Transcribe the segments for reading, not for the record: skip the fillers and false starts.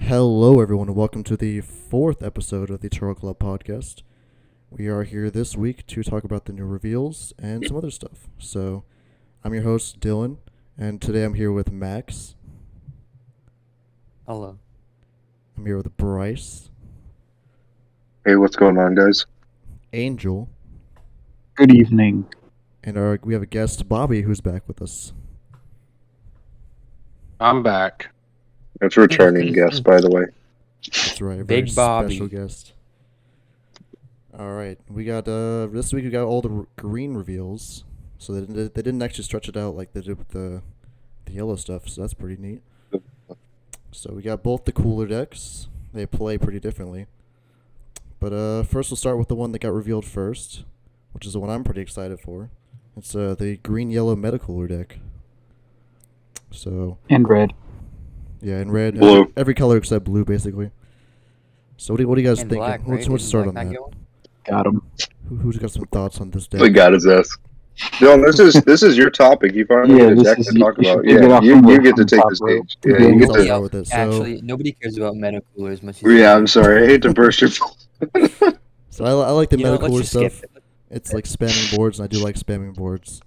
Hello, everyone, and welcome to the fourth episode of the Turtle Club podcast. We are here this week to talk about the new reveals and some other stuff. So, I'm your host, Dylan, and today I'm here with Max. Hello. I'm here with Bryce. Hey, what's going on, guys? Angel. Good evening. And we have a guest, Bobby, who's back with us. I'm back. That's a returning guest, by the way. That's right, a Big very Bobby. special guest. All right, we got this week we got all the green reveals. So they didn't actually stretch it out like they did with the yellow stuff. So that's pretty neat. So we got both the cooler decks. They play pretty differently. But first we'll start with the one that got revealed first, which is the one I'm pretty excited for. It's the green-yellow Metacooler deck. So And red. yeah, in red, Blue. every color except blue, basically. So what do you guys And think? black, Who wants right? to start on Black that? not going? Got him. Who's got some thoughts on this deck? We got his ass. Dylan, this is your topic. You finally Yeah, get a this deck is- to talk you should about. pick it Yeah, up you from the- get to from take top the row. stage. Yeah, Yeah, you you get I'll to. start with it. So, Actually, nobody cares about metacoolers much as Yeah, I'm sorry. I hate to burst your. so I like the You know what, let's Metacooler just skip stuff. it. It's like spamming boards, and I do like spamming boards.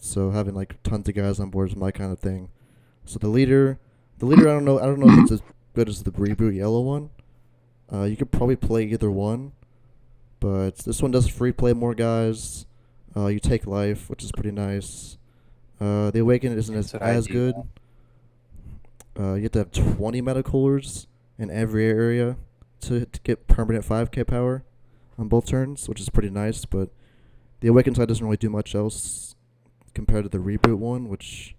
So having like tons of guys on boards is my kind of thing. So the leader, I don't know if it's as good as the reboot yellow one. You could probably play either one, but this one does free play more guys. You take life, which is pretty nice. The Awaken isn't That's what I as do. good. You have to have 20 Metacoolers in every area to get permanent 5k power on both turns, which is pretty nice, but the Awakened side doesn't really do much else compared to the Reboot one, which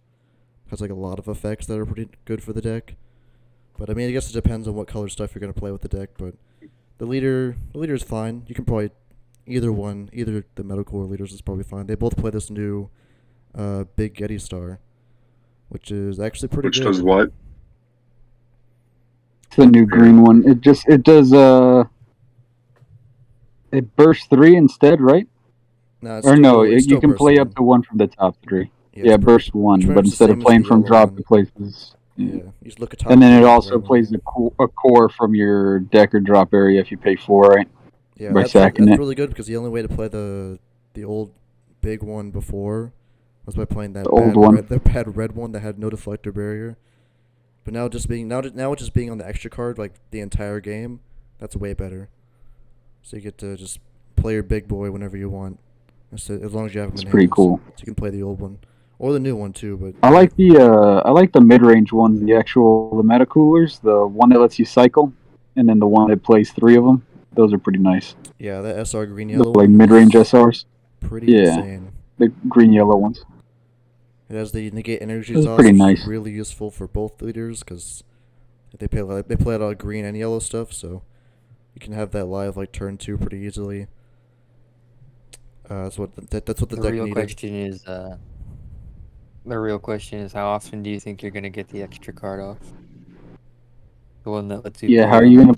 has like a lot of effects that are pretty good for the deck. But I mean, I guess it depends on what color stuff you're going to play with the deck, but the leader is fine. You can probably either the Metacore leaders is probably fine. They both play this new Big Getty Star, which is actually pretty Which good. does what? It's the new green one. It does it bursts 3 instead, right? No, it's Or still- no, it's you still can burst play one. up to 1 from the top 3. it's Yeah, pretty- burst 1, pretty but much the instead same of as playing the from yellow drop one. to places. Yeah, you just look at top. And then three it and also play one. plays a core from your deck or drop area if you pay 4, right? Yeah, by that's sacking it. really good because the only way to play the old big one before was by playing that The old bad one. the bad red one that had no deflector barrier. But now just being on the extra card like the entire game, that's way better. So you get to just play your big boy whenever you want, as long as you have him It's in pretty hand. cool. So you can play the old one or the new one too. But I like the mid-range ones, the Metacoolers, the one that lets you cycle, and then the one that plays 3 of them. Those are pretty nice. yeah, that SR green The, yellow like one mid-range is SRs, pretty Yeah. insane. the green-yellow ones. It has the negate energy It's toss, pretty which nice. is really useful for both leaders because they play a lot of green and yellow stuff, so you can have that live like turn 2 pretty easily. That's what the The deck real needed. question is how often do you think you're gonna get the extra card off? The one that lets you. Yeah, how are you gonna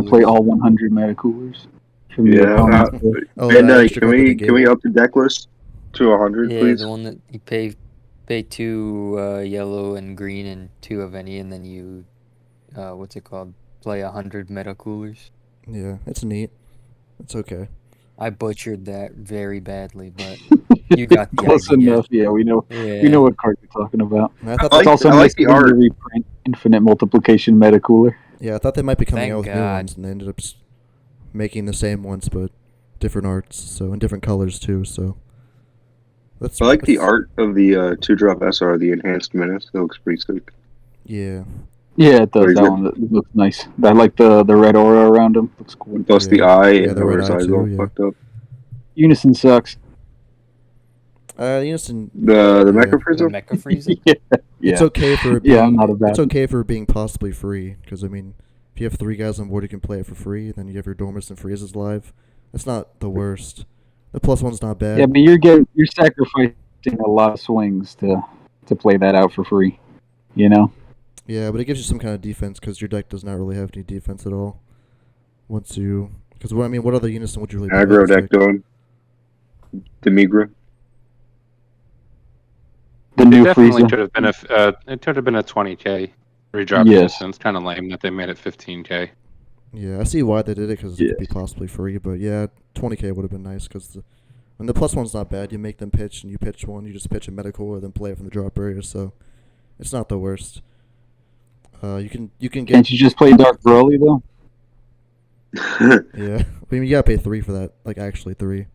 play all 100 Metacoolers from your Yeah. opponent's deck? Oh, And that extra can card that they we gave. up the deck list to 100, Yeah, please? the one that you pay 2 yellow and green and 2 of any, and then you what's it called? Play 100 metacoolers. Yeah, it's neat. It's okay. I butchered that very badly, but you got the Close idea. enough. Yeah, we know Yeah. what card you're talking about. And I thought I It's like- also I like nice the to art. reprint Infinite Multiplication Metacooler. I thought they might be coming Thank out with new God. ones, and they ended up making the same ones but different arts, so in different colors too. So that's I like the that's- art of the 2-drop SR, the enhanced menace. It looks pretty sick. Yeah, Yeah, it does. What is That it? one it looks nice. I like the red aura around him. Looks cool. Plus the Yeah. eye Yeah, and the red his eye eyes too, all yeah. fucked up. Unison sucks. Unison. The Yeah. Mecha The Frieza? Mecha Frieza? Yeah. It's okay for being, Yeah, I'm not about it's it. okay for being possibly free because I mean, if you have 3 guys on board, you can play it for free. Then you have your Dormers and Freezes live. That's not the worst. The +1's not bad. Yeah, but you're sacrificing a lot of swings to play that out for free. You know? Yeah, but it gives you some kind of defense because your deck does not really have any defense at all. Because what other Unison would you really play Aggro with this deck going. The Migra. The It new definitely Frieza. should have been it should have been a 20k Redrop Yes. unison. It's kind of lame that they made it 15k. Yeah, I see why they did it because it Yes. could be possibly free, but yeah, 20k would have been nice because and the plus one's not bad. You make them pitch and you pitch one. You just pitch a medical or then play it from the drop area, so it's not the worst. You can Can't get you just play Dark Broly though? yeah. I mean, you gotta pay 3 for that, like actually 3.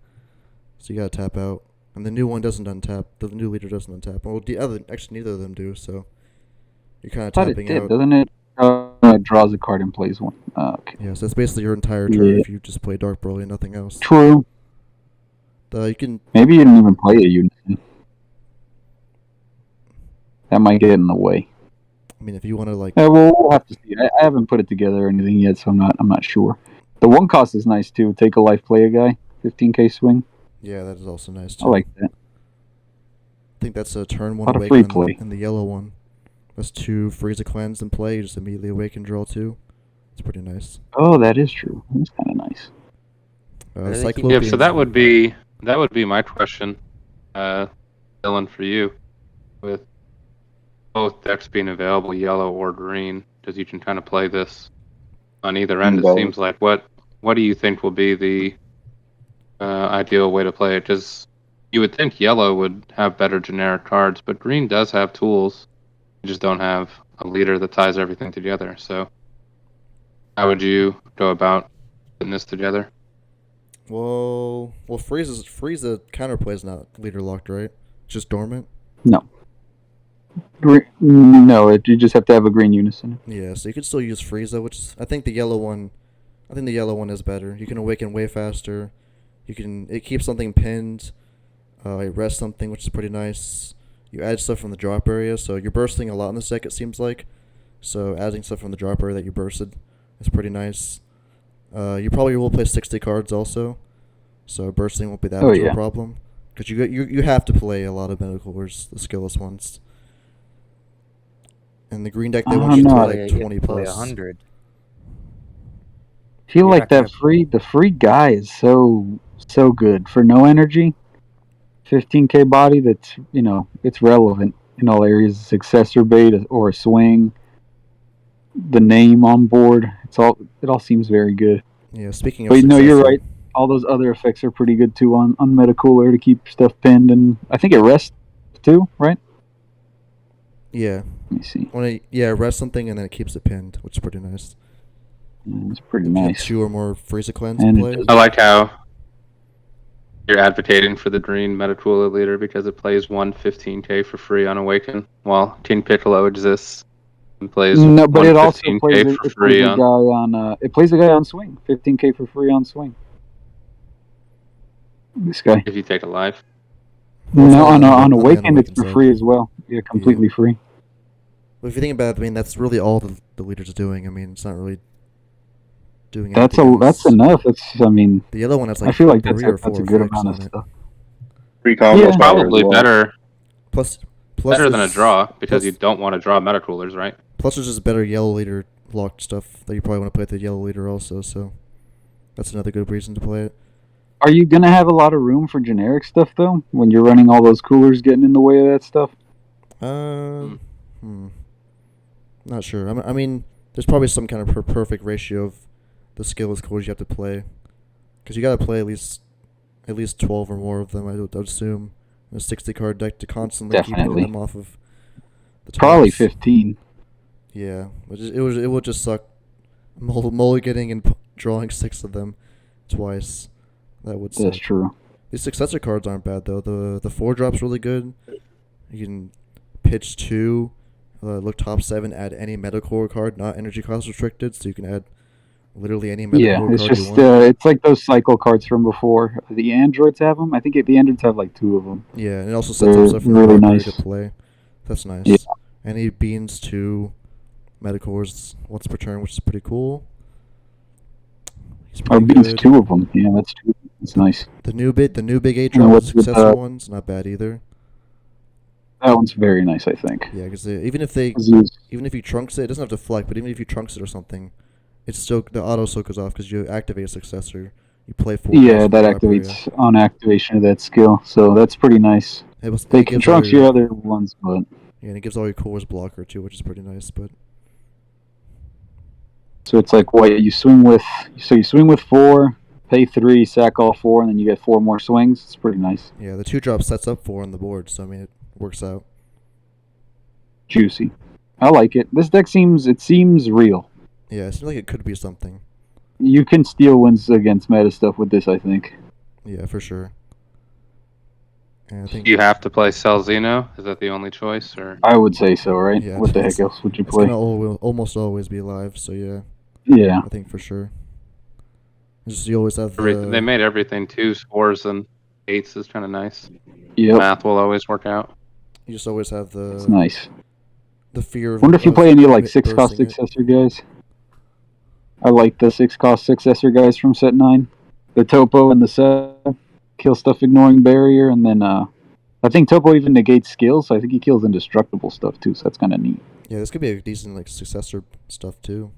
So you gotta tap out, and the new one doesn't untap. The new leader doesn't untap. Well, actually neither of them do. So you're kind of I thought it tapping did, out. doesn't it? Draws a card and plays one. Okay. Yeah, so that's basically your entire turn Yeah. if you just play Dark Broly and nothing else. True. You can Maybe you didn't even play a unison. That might get in the way. I mean, if you want to like, We'll have to see. I haven't put it together or anything yet, so I'm not sure. The one cost is nice too. Take a life, play a guy. 15k swing. yeah, that is also nice too. I like that. I think that's a turn one Lot of awaken free play. and the yellow one. That's 2 Frieza cleanse and play. You just immediately awaken, draw 2. It's pretty nice. Oh, that is true. That's kind of nice. do they keep- Yeah, Cyclopean. so that would be my question, Dylan, for you, with both decks being available, yellow or green, because you can kind of play this on either end. It Both. seems like what do you think will be the ideal way to play it? Because you would think yellow would have better generic cards, but green does have tools. You just don't have a leader that ties everything together. So, how would you go about putting this together? Well, Frieza counterplay is not leader locked, right? It's just dormant. No, you just have to have a green unison. Yeah, so you can still use Frieza, which I think the yellow one is better. You can awaken way faster. It keeps something pinned. It rests something, which is pretty nice. You add stuff from the drop area, so you're bursting a lot in this deck, it seems like. So adding stuff from the drop area that you bursted is pretty nice. You probably will play 60 cards also, so bursting won't be that much of a problem. Because you have to play a lot of Metacoolers, the skillless ones. And the green deck, they want you to no. play like 20 plus. 100. I feel You're like not gonna- the free guy is so good for no energy. 15k body that's it's relevant in all areas. Successor bait or a swing. The name on board, it all seems very good. Yeah, speaking of But no, you're successor- right. All those other effects are pretty good too on Metacooler to keep stuff pinned, and I think it rests too, right? Yeah. Let me see. Rest something and then it keeps it pinned, which is pretty nice. It's pretty You have nice. 2 or more Frieza cleanse And in it play. I like how you're advocating for the green Metacooler leader because it plays 15k for free on Awaken, while King Piccolo exists and plays No, but it also 15k plays for free a guy on. on. It plays a guy on swing. 15k for free on swing. This guy. If you take a life. No, on on the Awaken it's Awaken for side. free as well. Yeah, completely free. But if you think about it, I mean, that's really all the leader's are doing. I mean, it's not really doing That's anything that's else. enough. The yellow one has like I feel like 3 or 4 that's a good effects amount of on it. stuff. Free combo Yeah. power as Probably well. better Plus than a there's- draw because plus- you don't want to draw Metacoolers, right? Plus, there's just better yellow leader locked stuff that you probably want to play with the yellow leader also. So that's another good reason to play it. Are you gonna have a lot of room for generic stuff though when you're running all those coolers getting in the way of that stuff? Not sure. I mean, there's probably some kind of perfect ratio of the skillless coolers you have to play, because you got to play at least 12 or more of them. I would assume in a 60 card deck to constantly keep Definitely. hitting them off of the Probably tiles. 15. Yeah, it would just suck mulliganing and drawing 6 of them twice. That would suck. That's true. These successor cards aren't bad though. The 4-drop's really good. You can pitch 2, look top 7, add any Metacore card, not energy cost restricted, so you can add literally any Metacore Yeah, it's card just you want. it's like those cycle cards from before. The androids have them. I think the androids have like 2 of them. Yeah, and it also sets They're up stuff from really the library nice. to play. That's nice. Yeah. Any beans 2 Metacores once per turn, which is pretty cool. He's Oh, pretty beats good. 2 of them. Yeah, that's 2. That's nice. The new big 8 And drop what's with, successor one's not bad either. That one's very nice, I think. Yeah, because even if you trunks it doesn't have to flex, but even if you trunks it or something, it's still the auto still goes off because you activate a successor. You play 4. Yeah, that activates on activation of that skill, so that's pretty nice. They can trunks your other ones, but yeah, and it gives all your cores blocker too, which is pretty nice. But So it's like what you swing with. So you swing with 4, pay 3, sack all 4, and then you get 4 more swings. It's pretty nice, Yeah, the 2-drop sets up 4 on the board, so I mean it works out. juicy. I like it. This deck seems real. Yeah, it seems like it could be something. You can steal wins against meta stuff with this, I think. Yeah, for sure. And I think You have to play Celzino. Is that the only choice, or I would say so, right? Yeah, What the it's- heck else would you it's play? gonna almost always be live. So yeah, Yeah. I think for sure. Just you always have they made everything 2s, 4s, and 8s is kind of nice. Yep. Math will always work out. you just always have It's the nice. fear of. Wonder if you of play any like mi- 6 cost bursting it. successor guys. I like the 6 cost successor guys from set 9. The Topo and the Seb kill stuff ignoring barrier, and then I think Topo even negates skills, so I think he kills indestructible stuff too, so that's kind of neat. Yeah, this could be a decent like successor stuff too.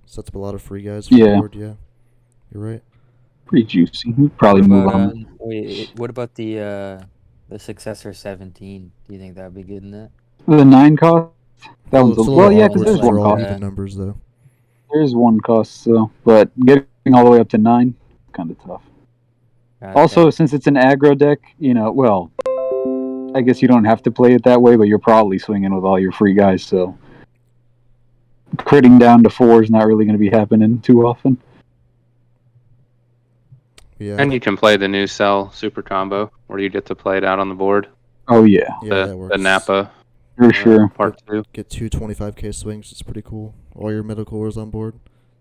Sets up a lot of free guys for the Yeah. board. Yeah, you're right. Pretty juicy. We'd probably What move about, on. what about the successor 17? Do you think that'd be good in that? The 9 cost? That one's It's a well, little yeah, awkward because there's since one they're all cost. even numbers though. There's one cost, so but getting all the way up to 9, kind of tough. Gotcha. Also, since it's an aggro deck, well, I guess you don't have to play it that way, but you're probably swinging with all your free guys, so critting down to 4 is not really going to be happening too often. Yeah, And you can play the new Cell super combo, where you get to play it out on the board. Oh yeah, yeah, that works. The Napa for sure. part 2. Get 2 25k swings. It's pretty cool. All your middle cores on board.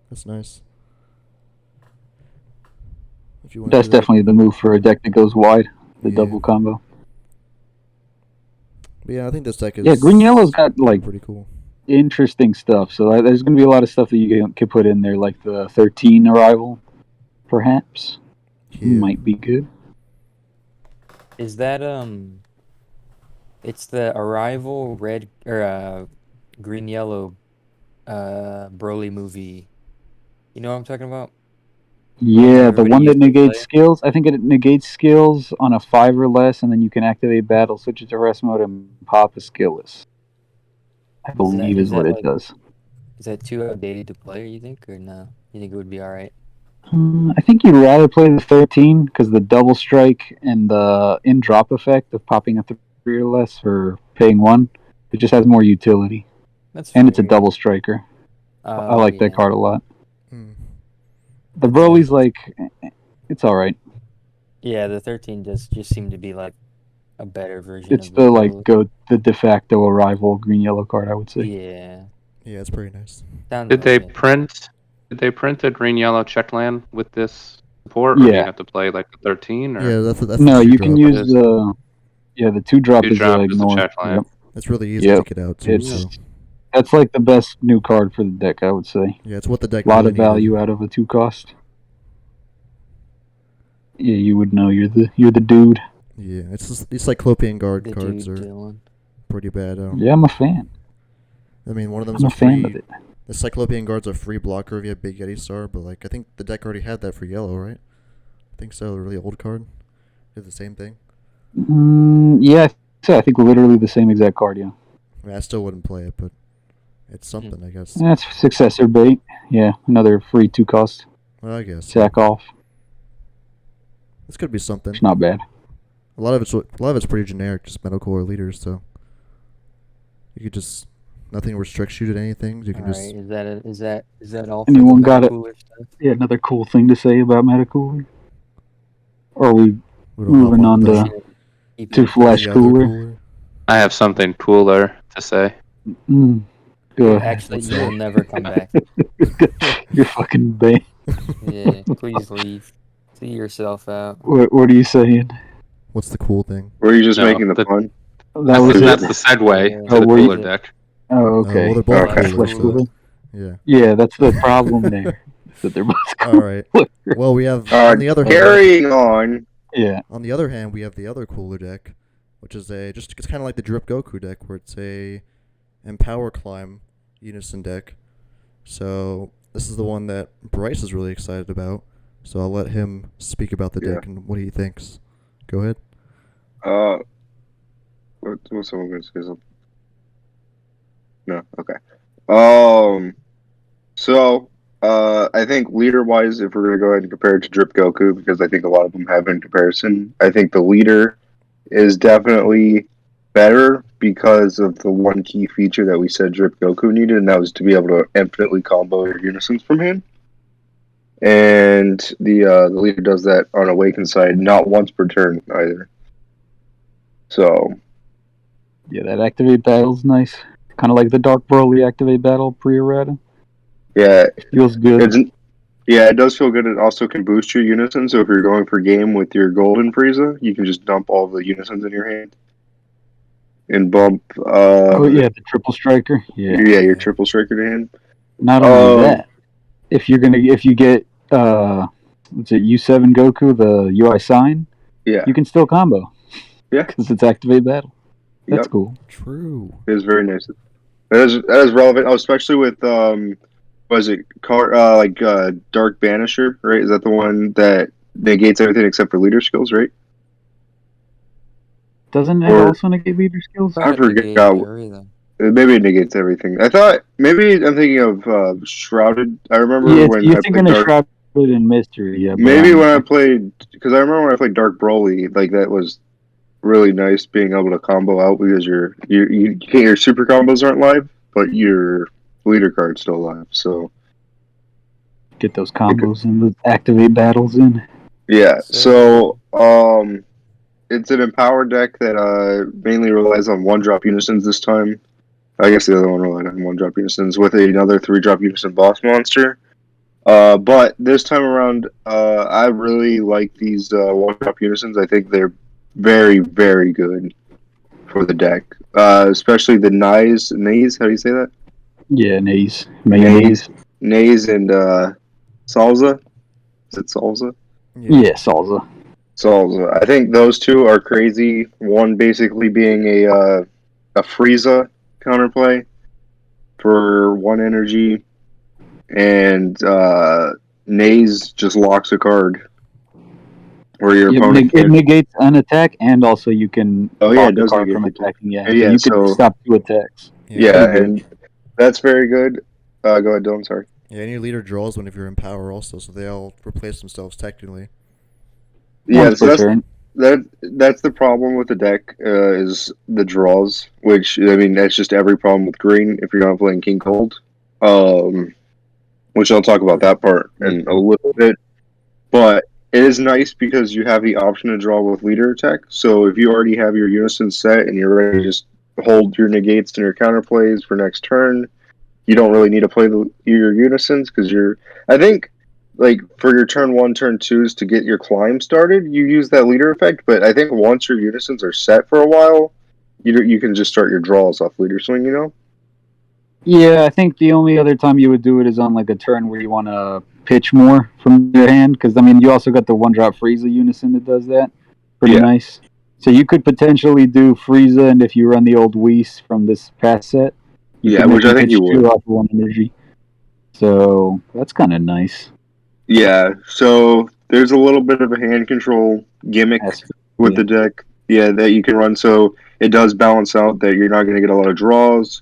That's nice. If you want That's definitely the move for a deck that goes wide. The Yeah. double combo. But yeah, I think this deck is. Yeah, green yellow's got like pretty cool. interesting stuff. So there's going to be a lot of stuff that you can put in there, like the 13 arrival, perhaps. Yeah. Might be good. Is that it's the arrival red or green yellow Broly movie. You know what I'm talking about? Yeah, the everybody one that used to negates play? skills. I think it negates skills on a 5 or less, and then you can activate battle, switch it to rest mode, and pop a skillless. I believe is is what that it like- does. Is that too outdated to play, you think, or no? You think it would be all right? I think you'd rather play the 13 because the double strike and the in drop effect of popping a 3 or less for paying 1, it just has more utility, That's and it's a fair. double striker. I like that yeah. card a lot. Mm. The Broly's like, it's all right. Yeah, the 13 just seemed to be like a better version. It's of the Broly. the de facto arrival green yellow card, I would say. Yeah. Yeah, it's pretty nice. Sounds Did they like it. print? Did they print a green yellow checkland with this support, or do you Yeah. have to play like the 13? Or Yeah, that's No, the you can 2-drop. use the 2-drop is 2-drop is the ignore. checkland. Yep. It's really easy Yep. to get out too. It's So that's like the best new card for the deck, I would say. yeah, it's what the deck. A lot really of value needed. out of a 2 cost. Yeah, you would know you're the dude. Yeah, it's just, these Cyclopean Guard The cards dude are Dylan. pretty bad. Yeah, I'm a fan. I mean, one of them's I'm a a fan free. of it. The Cyclopean Guard's a free blocker if you have Big Yeti Star, but like I think the deck already had that for yellow, right? I think so. A really old card. Did the same thing. Yeah, I think literally the same exact card, yeah. I mean, I still wouldn't play it, but it's something, I guess. That's successor bait. Yeah, another free 2 cost. Well, I guess Sack off. this could be something. It's not bad. A lot of it's pretty generic, just medical or leaders. So you could just nothing restricts you to anything. You can All just right, is that all? Anyone for the got it? cooler stuff? Yeah, another cool thing to say about Metacooler? Or are we we don't moving hop on the- to Keep to it- Flash the other Cooler? I have something cooler to say. Go ahead. Actually, What's you will that? never come back. You're fucking banned. Yeah, please leave. See yourself out. What are you saying? What's the cool thing? Were you just No, making the the- pun? That was That's it. the segue Yeah. to Oh, the were you- cooler deck. Oh, okay. well, they're both Okay. Flash coolers, Cooler. so, yeah. Yeah, that's the problem there. That they're both All right. cooler. Well, we have All on the other hand. Carrying on. Yeah. On the other hand, we have the other cooler deck, which is it's kind of like the Drip Goku deck, where it's a Empower Climb Unison deck. So this is the one that Bryce is really excited about. So I'll let him speak about the deck and what he thinks. Go ahead. What's someone going to say something? No, okay. So I think leader-wise, if we're gonna go ahead and compare it to Drip Goku, because I think a lot of them have in comparison, I think the leader is definitely better because of the one key feature that we said Drip Goku needed, and that was to be able to infinitely combo your unisons from him. And the leader does that on Awakened side, not once per turn either. So Yeah, that activate battle's nice. Kind of like the Dark Broly activate battle pre-errata. yeah, Feels good. it does feel good. It also can boost your unison. So if you're going for game with your Golden Frieza, you can just dump all the unisons in your hand and bump. Oh yeah, the triple striker. Yeah. Your triple striker to hand. Not only that, if you get what's it U7 Goku the UI sign, Yeah, you can still combo. Yeah. Because it's activate battle. That's Yep. cool. True. It is very nice. That is relevant, especially with was it Dark Banisher, right? Is that the one that negates everything except for leader skills, right? Doesn't it Or- also negate leader skills? I Thought it negated forgot. everything. Maybe it negates everything. I thought maybe I'm thinking of Shrouded. I remember Yeah, when you're I thinking played of Dark. Shrouded in Mystery. Yeah, but Maybe when I played, because I remember when I played Dark Broly, like that was really nice being able to combo out because your super combos aren't live, but your leader card's still live. So get those combos and the activate battles in. yeah, So- so it's an empowered deck that mainly relies on one drop unisons this time. I guess the other one relied on one drop unisons with another 3-drop unison boss monster. But this time around, I really like these one drop unisons. I think they're very, very good for the deck. Especially the Nays. How do you say that? Yeah, Nays. Nays and Salza. Is it Salza? Yeah, Salza. Salza. I think those two are crazy. One basically being a Frieza counterplay for one energy, and Nays just locks a card where your opponent It can't. negates an attack, and also you can Oh yeah, block it the does card negate from the attack. attacking. Yeah, Yeah, you can so- stop 2 attacks. Yeah, Pretty good. and that's very good. Go ahead, Dylan. Sorry. Yeah, and your leader draws one if you're in power also, so they all replace themselves technically. Yeah, Once so per turn. that's the problem with the deck is the draws, which I mean that's just every problem with green if you're not playing King Cold. Which I'll talk about that part in a little bit. But it is nice because you have the option to draw with leader attack. So if you already have your unison set and you're ready to just hold your negates and your counterplays for next turn, you don't really need to play your unisons because I think like for your turn 1, turn 2s to get your climb started, you use that leader effect. But I think once your unisons are set for a while, you can just start your draws off leader swing. You know? Yeah, I think the only other time you would do it is on like a turn where you want to pitch more from your hand, because I mean you also got the 1-drop Frieza unison that does that. Pretty Yeah. nice. So you could potentially do Frieza, and if you run the old Whis from this past set, you Yeah, could make which I him think pitch you would. 2 off of 1 energy. So that's kind of nice. Yeah. So there's a little bit of a hand control gimmick with the deck. Yeah, that you can run. So it does balance out that you're not going to get a lot of draws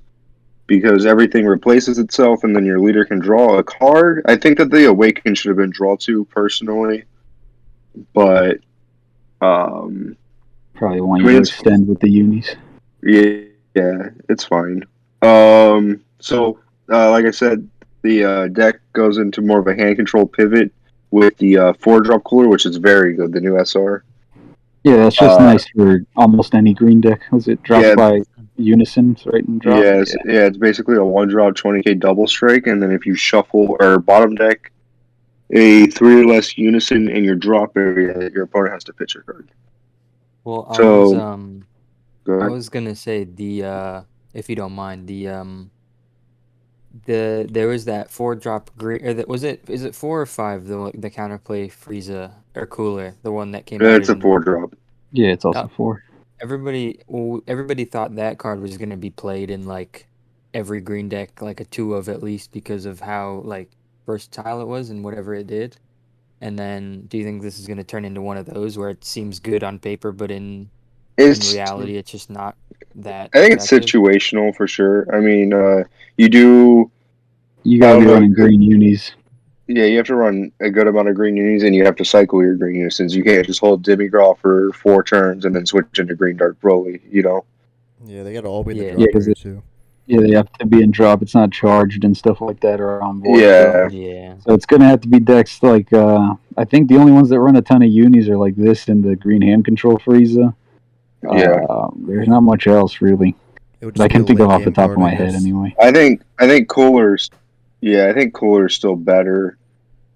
because everything replaces itself, and then your leader can draw a card. I think that the Awaken should have been draw 2 personally, but Probably want I you mean, to it's- extend with the unis. yeah, it's fine. So like I said, the deck goes into more of a hand control pivot with the 4-drop cooler, which is very good. The new SR. Yeah, that's just nice for almost any green deck. Was it drops Yeah. by unisons, right? And drop. Yeah, it's basically a 1-drop 20k double strike, and then if you shuffle or bottom deck a 3 or less unison in your drop area, your opponent has to pitch a card. Well, I So- was Go I ahead. was gonna say if you don't mind there was that 4-drop green or is it 4 or 5 the counterplay Frieza or cooler, the one that came out It's a in 4-drop. Yeah, it's also Oh. 4. everybody thought that card was gonna be played in like every green deck, like a 2 of at least, because of how like versatile it was and whatever it did. And then do you think this is gonna turn into one of those where it seems good on paper, but in reality it's just not that I think it's effective? situational for sure. I mean, you do. You I gotta don't be know. running green unis. Yeah, you have to run a good amount of green unis, and you have to cycle your green unisons. You can't just hold Demigraw for 4 turns and then switch into Green Dark Broly, you know? Yeah, they gotta all be in the Yeah. Yeah, drop 'cause area too. Yeah, they have to be in drop. It's not charged and stuff like that or on board. Yeah, Yeah. So it's gonna have to be decks like I think the only ones that run a ton of unis are like this and the green hand control Frieza. yeah. There's not much else really It would that I just be can a think of late off the game top of card, I my head guess. anyway. I think Cooler's, yeah, I think Cooler's still better.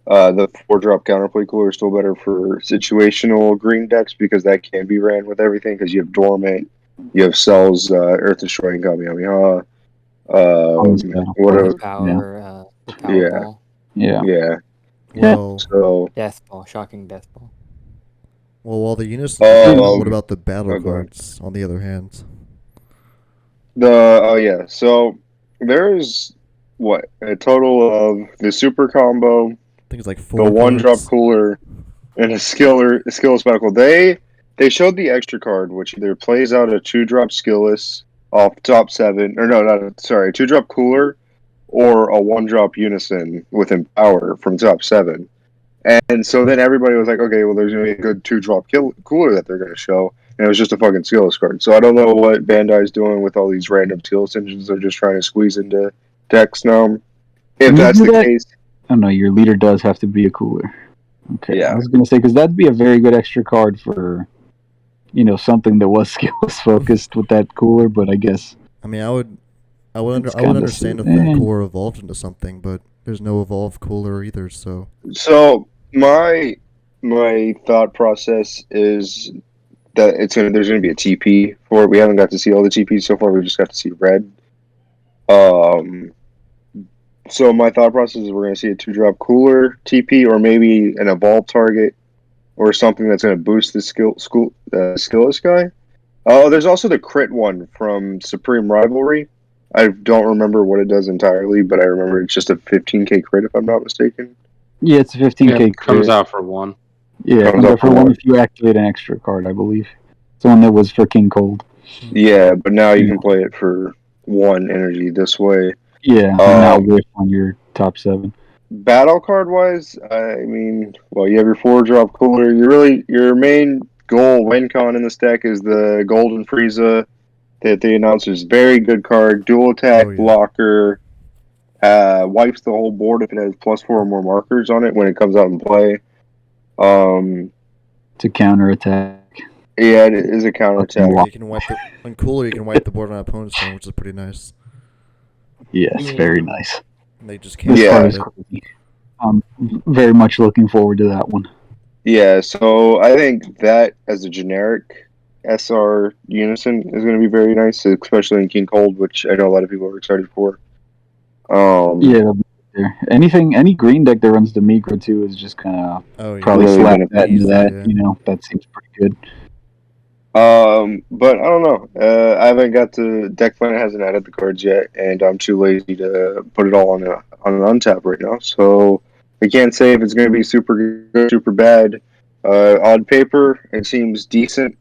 The 4-drop counterplay Cooler is still better for situational green decks because that can be ran with everything because you have Dormant, you have Cells, Earth Destroying Kamehameha, On this battle what The else? power, the power Yeah, ball, Yeah. yeah. Well, So, death ball, shocking death ball. while the unisons are good, what um, about the battle go ahead. cards? On the other hand, Yeah. So there's what a total of the super combo, I think it's like the 4 1-drop cards. Cooler, and a skill spectacle. They showed the extra card, which either plays out a 2-drop skillless off top 7, or no, not sorry, a 2-drop Cooler or a 1-drop Unison with Empower from top 7. And so then everybody was like, okay, well, there's going to be a good 2-drop Cooler that they're going to show. And it was just a fucking skillless card. So I don't know what Bandai's doing with all these random skillless engines they're just trying to squeeze into decks now. If Can you that's do the that? case, Oh no, your leader does have to be a cooler. Okay, Yeah. I was gonna say because that'd be a very good extra card for something that was skills focused with that cooler. But I guess I mean, I would it's I would kinda understand if silly. that core evolved into something, but there's no evolve cooler either. So so my thought process is that there's gonna be a TP for it. We haven't got to see all the TPs so far. We just got to see red. So my thought process is we're gonna see a 2-drop Cooler TP or maybe an evolve target or something that's gonna boost the skillless guy. Oh, there's also the crit one from Supreme Rivalry. I don't remember what it does entirely, but I remember it's just a 15k crit if I'm not mistaken. Yeah, it's a 15k It comes crit. out for 1. Yeah, it comes out for one if you activate an extra card, I believe. It's the one that was for King Cold. Yeah, but now you Yeah. can play it for 1 energy this way. Yeah, and now whiff on your top 7. Battle card wise, I mean, well, you have your 4-drop Cooler. Your main goal win con in this deck is the Golden Frieza that they announced is very good card, dual attack, blocker, wipes the whole board if it has +4 or more markers on it when it comes out in play. To counter attack. Yeah, it is a counter attack. you can wipe on cooler. You can wipe the board on opponent's turn, which is pretty nice. Yes, very nice. And they just can't. This Yeah. card is crazy. I'm very much looking forward to that one. Yeah, so I think that as a generic SR Unison is going to be very nice, especially in King Cold, which I know a lot of people are excited for. Yeah, that'll be there. Any green deck that runs Demigra too is just kind of probably really slap gonna that into easy, that. yeah. That seems pretty good. But I don't know. I haven't got to Deck Planet hasn't added the cards yet, and I'm too lazy to put it all on an untap right now. So I can't say if it's going to be super good, super bad. On paper, it seems decent.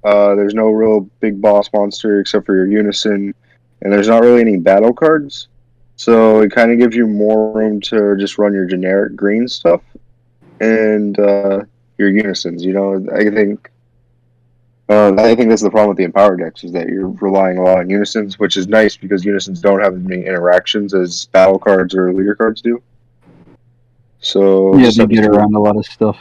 There's no real big boss monster except for your Unison, and there's not really any battle cards. So it kind of gives you more room to just run your generic green stuff and your Unisons. I think that's the problem with the Empower decks is that you're relying a lot on Unisons, which is nice because Unisons don't have as many interactions as battle cards or leader cards do. So Yeah, they get around a lot of stuff.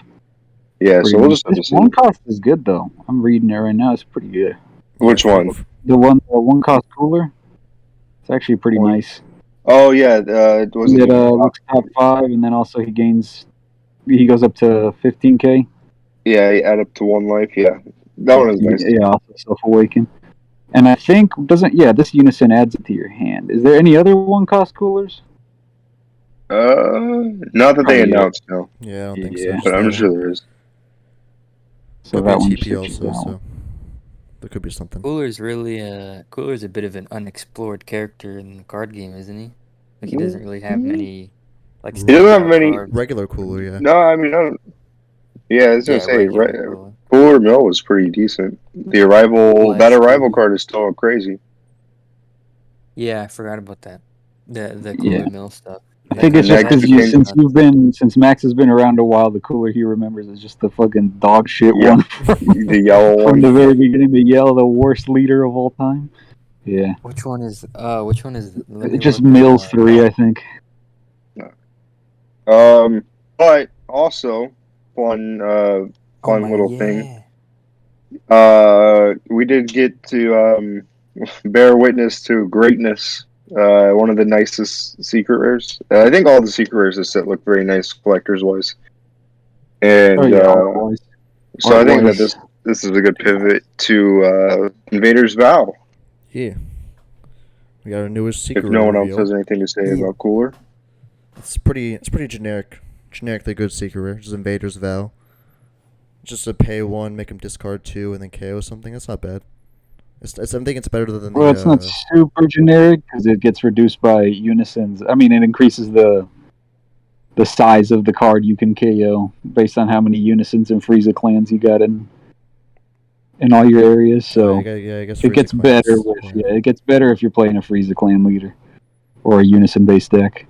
Yeah, so we'll just have to This see. one cost is good though. I'm reading it right now. It's pretty good. Which one? The one cost cooler. It's actually pretty nice. Oh yeah, was it? Looks top 5, and then also he goes up to 15k. Yeah, you add up to 1 life. Yeah, that one is nice. Yeah, also self awaken. And I think this Unison adds it to your hand. Is there any other one cost coolers? Not that they announced, no. Yeah, I don't think Yeah. so. But I'm sure there is. So Could that be one a TP should also, that so one. there could be something. Cooler's a bit of an unexplored character in the card game, isn't he? Like he doesn't really have many like. He doesn't have standout many- cards. Regular cooler, yeah. No, I mean, I don't. Yeah, I was gonna say, regular right, Cooler. Cooler Mill was pretty decent. The arrival, that That's arrival true. card is still crazy. Yeah, I forgot about that. The Yeah. Cooler Mill stuff. I Yeah, think it's just next because became since Max has been around a while, the cooler he remembers is just the fucking dog shit yeah, one the yellow from one. the very beginning. The yell, the worst leader of all time. Yeah, Which one is? Which one is? Let me it's just look. Mills 3, I think. But also fun Oh my little thing. yeah. We did get to bear witness to greatness. One of the nicest secret rares. I think all the secret rares this set look very nice collectors wise. Oh And yeah, art-wise. so I think that Art-wise. this is a good pivot to Invader's Vow. Yeah. We got our newest If secret no one else reveal. has anything to say Yeah. about Cooler. It's pretty generic. Generically good secret rare. Just Invader's Vow. Just a pay 1, make him discard 2, and then KO something. That's not bad. I think it's better than Well, it's not super generic because it gets reduced by unisons. I mean, it increases the size of the card you can KO based on how many unisons and Frieza clans you got in all your areas. So I guess it Frieza gets clans, better it gets better if you're playing a Frieza clan leader or a unison based deck.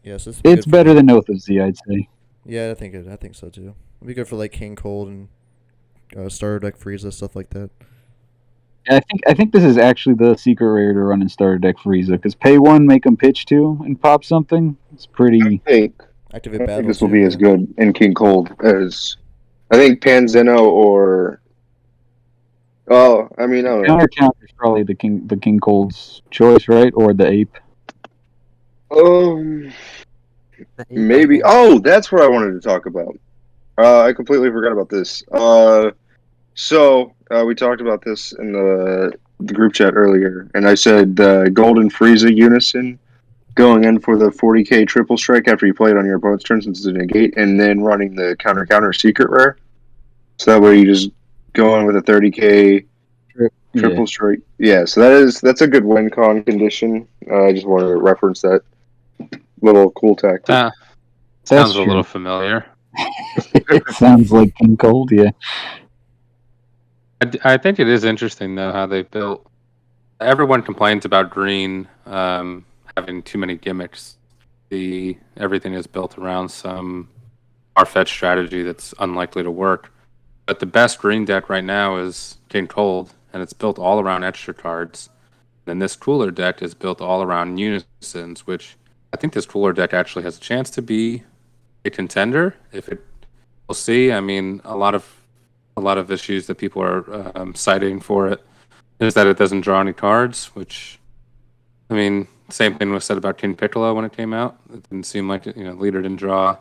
Yes, this It's better than Oath of Z, I'd say. Yeah, I think so too. It'd be good for like King Cold and starter deck Frieza, stuff like that. I think this is actually the secret rare to run in starter deck Frieza because pay 1, make them pitch 2 and pop something. It's pretty. I Activate think battle this will too, be as good in King Cold as I think Panzeno or I mean I don't know. Counter is probably the King Cold's choice, right? Or the Ape. Maybe. Oh, that's what I wanted to talk about. I completely forgot about this. So we talked about this in the group chat earlier, and I said Golden Frieza Unison going in for the 40k triple strike after you play it on your opponent's turn since it's a negate, and then running the counter secret rare. So that way you just go in with a 30k triple strike. Yeah, so that's a good win con condition. I just wanted to reference that little cool tactic. Sounds a little familiar. It sounds like King Cold, yeah. I think it is interesting though how they built. Everyone complains about green having too many gimmicks. Everything is built around some far-fetched strategy that's unlikely to work. But the best green deck right now is King Cold, and it's built all around extra cards. And this cooler deck is built all around unisons, which I think this cooler deck actually has a chance to be a contender. We'll see. I mean, a lot of issues that people are citing for it is that it doesn't draw any cards, which, I mean, same thing was said about King Piccolo when it came out. It didn't seem like leader didn't draw,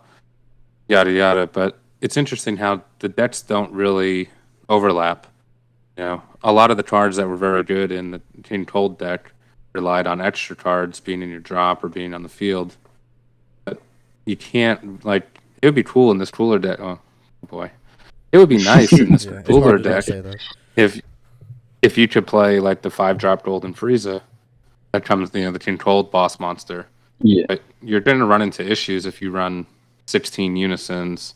yada yada. But it's interesting how the decks don't really overlap. A lot of the cards that were very good in the King Cold deck relied on extra cards being in your drop or being on the field. But you can't, it would be cool in this cooler deck. Oh boy, it would be nice in this cooler deck if you could play like the 5-drop Golden Frieza that comes, the King Cold boss monster. Yeah. But you're going to run into issues if you run 16 unisons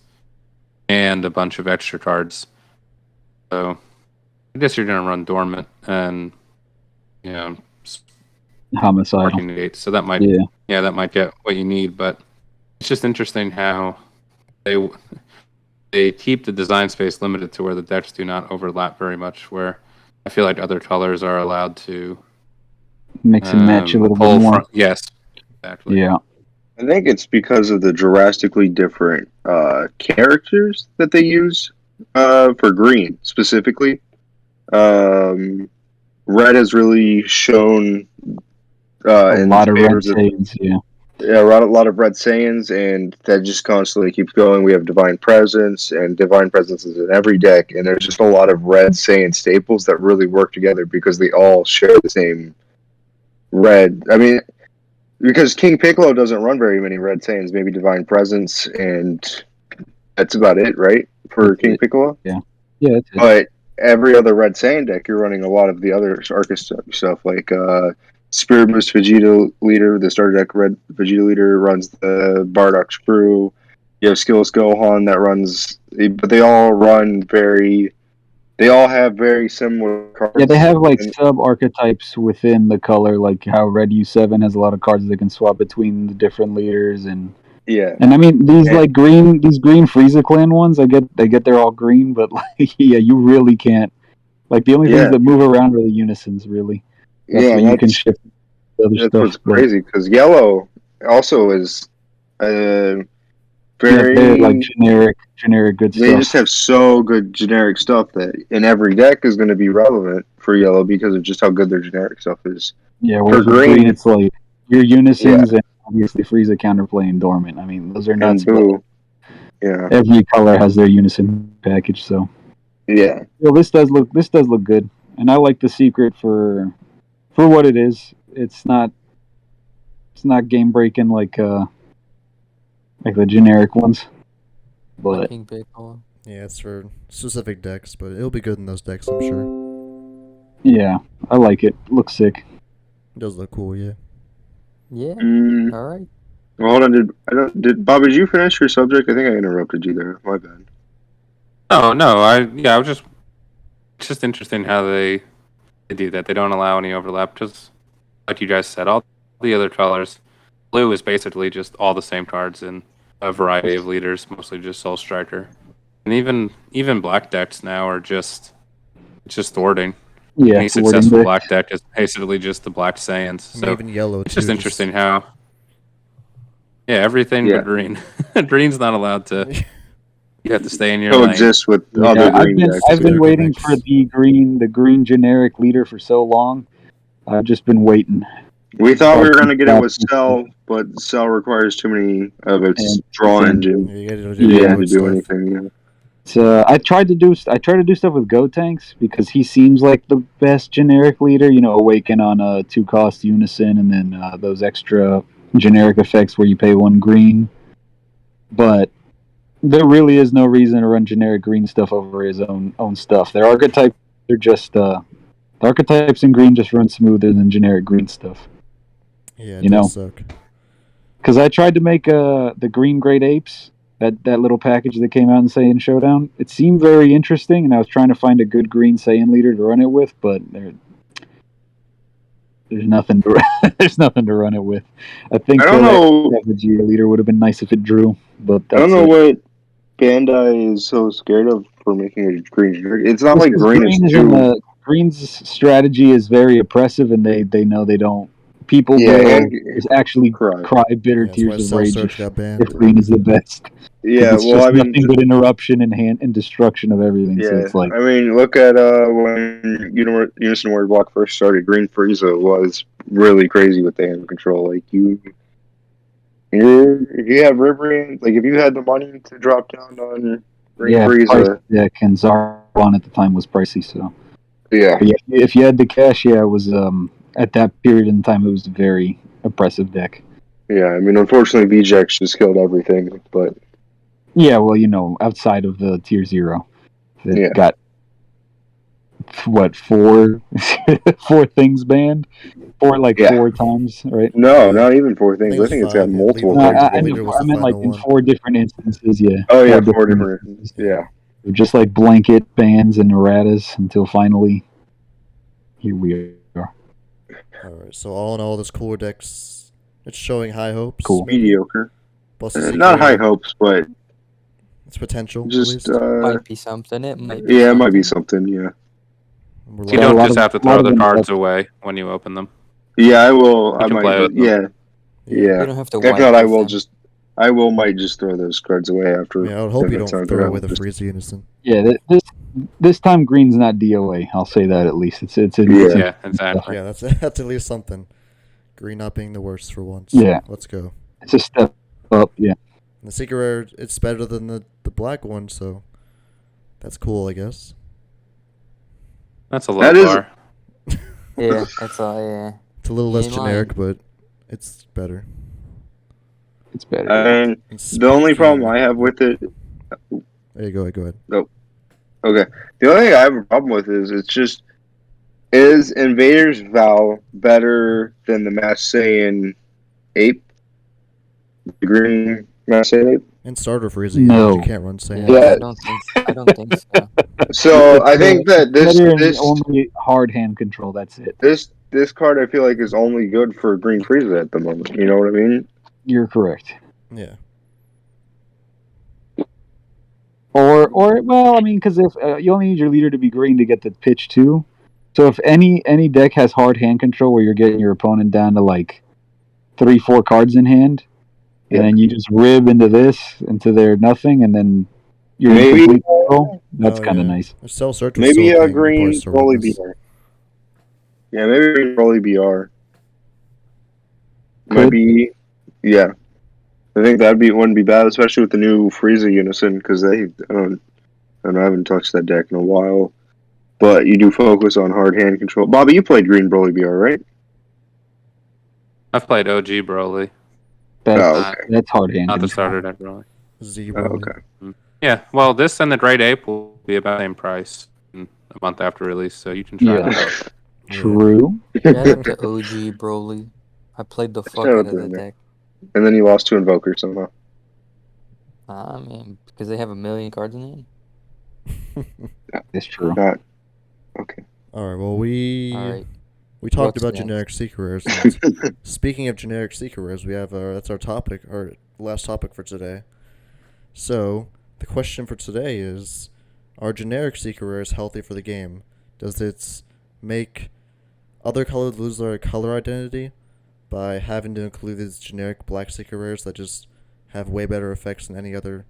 and a bunch of extra cards. So I guess you're going to run Dormant and Homicidal. Negate. So that might that might get what you need. But it's just interesting how they keep the design space limited to where the decks do not overlap very much. Where I feel like other colors are allowed to mix and match a little bit more. Yes, exactly. Yeah. I think it's because of the drastically different characters that they use for green specifically. Red has really shown a lot of Red Saiyans, Yeah, a lot of Red Saiyans, and that just constantly keeps going. We have Divine Presence, and Divine Presence is in every deck, and there's just a lot of Red Saiyan staples that really work together because they all share the same red. I mean, because King Piccolo doesn't run very many Red Saiyans, maybe Divine Presence, and that's about it, right? For King Piccolo? Yeah. Yeah, that's it. But every other Red Saiyan deck, you're running a lot of the other Arcus stuff, like Spirit Boost Vegeta Leader, the starter deck Red Vegeta Leader runs the Bardock's Crew. You have Skillless Gohan that runs, but they all run they they all have very similar cards. Yeah, they have like and- sub archetypes within the color, like how Red U7 has a lot of cards that can swap between the different leaders, and yeah, I mean these And- like these green Frieza clan ones. I get they're all green, but like yeah, you really can't. Like the only things Yeah. that move around are the unisons, really. That's yeah, what you can shift the other that's stuff. what's but- crazy because yellow also is Yeah, they're like very. generic good They stuff. just have so good generic stuff that in every deck is going to be relevant for yellow because of just how good their generic stuff is. Yeah, whereas with green- green, it's like your unisons and obviously Frieza counterplay and dormant. I mean, those are nuts. And But boo, yeah, every color has their unison package, so. yeah, Well, this does look good, and I like the secret for what it is. It's not game breaking like the generic ones, but King Baseball. Yeah, it's for specific decks, but it'll be good in those decks, I'm sure. yeah, I like it. Looks sick. It does look cool, yeah. Yeah. Mm, All right. well, hold on. Did Bob? Did you finish your subject? I think I interrupted you there. My bad. No. I was just. It's just interesting how they do that. They don't allow any overlap. Just like you guys said, all the other colors. Blue is basically just all the same cards in a variety of leaders, mostly just Soul Striker. And even black decks now are just thwarting. Yeah, Any thwarting successful deck. black deck is basically just the black Saiyans. I mean, So even yellow, it's too. just interesting how. Yeah, everything Yeah. but green. Green's not allowed to. You have to stay in your lane. Coexist with Yeah, other Yeah, green decks. I've been too. waiting for the green generic leader for so long. I've just been waiting. We thought we were going to get it with Cell, but Cell requires too many of its And- draw and- engine. Yeah, you gotta Yeah, do, Yeah. to do anything. Yeah. So I tried to do stuff with Go Tanks because he seems like the best generic leader. You know, Awaken on a 2-cost unison, and then those extra generic effects where you pay 1 green. But there really is no reason to run generic green stuff over his own stuff. Their archetypes are just the archetypes in green just run smoother than generic green stuff. Yeah, it You know. does suck. Because I tried to make the green great apes, that little package that came out in Saiyan Showdown. It seemed very interesting, and I was trying to find a good green Saiyan leader to run it with, but there's nothing to there's nothing to run it with. I think I don't know. the Vegeta leader would have been nice if it drew, but I don't that's know it. what Bandai is so scared of for making a green generic. It's not Just like 'cause green is in too. Green's strategy is very oppressive, and they know they don't. People Yeah, will and just actually cry. cry bitter Yeah, that's why tears of Cell rage Surge got if banned. Green is the best. 'Cause Yeah, it's well, just I mean, nothing but interruption and destruction of everything. So yeah, it's like, I mean, look at when Unison Warrior Block first started. Green Frieza was really crazy with the hand control. Like if you have River, like if you had the money to drop down on Green yeah, Frieza, and Zarbon at the time was pricey. So yeah, but yeah, if you had the cash, yeah, it was at that period in time, it was a very oppressive deck. yeah. I mean, unfortunately, VJX just killed everything. But Yeah, well, you know, outside of the tier 0, it Yeah. got what 4 4 things banned, Yeah. 4 times, right? no, Yeah. not even 4 things. think I it's think it's 5, got yeah. multiple Leader- things. the leader was the I meant like final in one. 4 different instances. Yeah. Oh yeah, 4 different. instances. Yeah. Just like blanket bans and erratas until finally, here we are. Alright, so all in all, this cooler deck's it's showing high hopes. Cool. maybe. Mediocre. Plus the Not high secret, hopes, but it's potential, at just least. Might be something. It might be yeah, it something. might be something. Yeah. And we're You Yeah, lucky- don't a lot just of- have to a lot throw of the them cards have- away when you open them. Yeah, I will. I can might. play with them. Yeah. Yeah. You don't have to If wipe not, I with will them. just. might just throw those cards away after. I would hope if you it's don't not throw gonna away the just- Frieza Unison. Yeah, this time green's not DOA. I'll say that at least. It's Yeah. Yeah, exactly. Yeah, that's at least something. Green not being the worst for once. Yeah. Let's go. it's a step up. Yeah. And the secret rare, it's better than the black one, so that's cool, I guess. That's a low That is- bar. Yeah, that's all. Yeah. It's a little less Ain't generic, but it's better. It's better. And And the only problem speaking- I have with it. There you go. Go ahead. Okay. The only thing I have a problem with is it's just. Is Invader's Vow better than the Mass Saiyan Ape? The green May I say that? And starter Frieza, No. you can't run sand. Yeah, Yeah. I don't think so. So I think that this better in this only hard hand control. That's it. this card I feel like is only good for Green Frieza at the moment. You know what I mean? You're correct. Yeah. Or well, I mean, because if you only need your leader to be green to get the pitch too. So if any deck has hard hand control where you're getting your opponent down to like 3-4 cards in hand, Yeah. and then you just rib into their nothing, and then you're in Maybe complete control. That's kind of nice. If Cell Search was maybe still a a thing, we'd probably green still run Broly this. BR. Yeah, maybe green Broly BR. Might Could. be, yeah. I think wouldn't be bad, especially with the new Frieza Unison, because I haven't touched that deck in a while. But you do focus on hard hand control. Bobby, you played green Broly BR, right? I've played OG Broly, Oh, okay. That's hard hand not the control. starter deck Broly. Z Oh, Broly. okay. Yeah, well, this and the Great Ape will be about the same price in a month after release, so you can try Yeah. that out. True. Shout out to OG Broly. I played the fuck Shout out out to of that him, deck. And then you lost to Invoker somehow. I mean, because they have a million cards in it. That's true. Okay. All right. Well, we Alright. talked What's about next? generic secret rares. And speaking of generic secret rares, we have that's our topic, our last topic for today. So the question for today is: are generic secret rares healthy for the game? Does it make other colors lose their color identity by having to include these generic black secret rares that just have way better effects than any other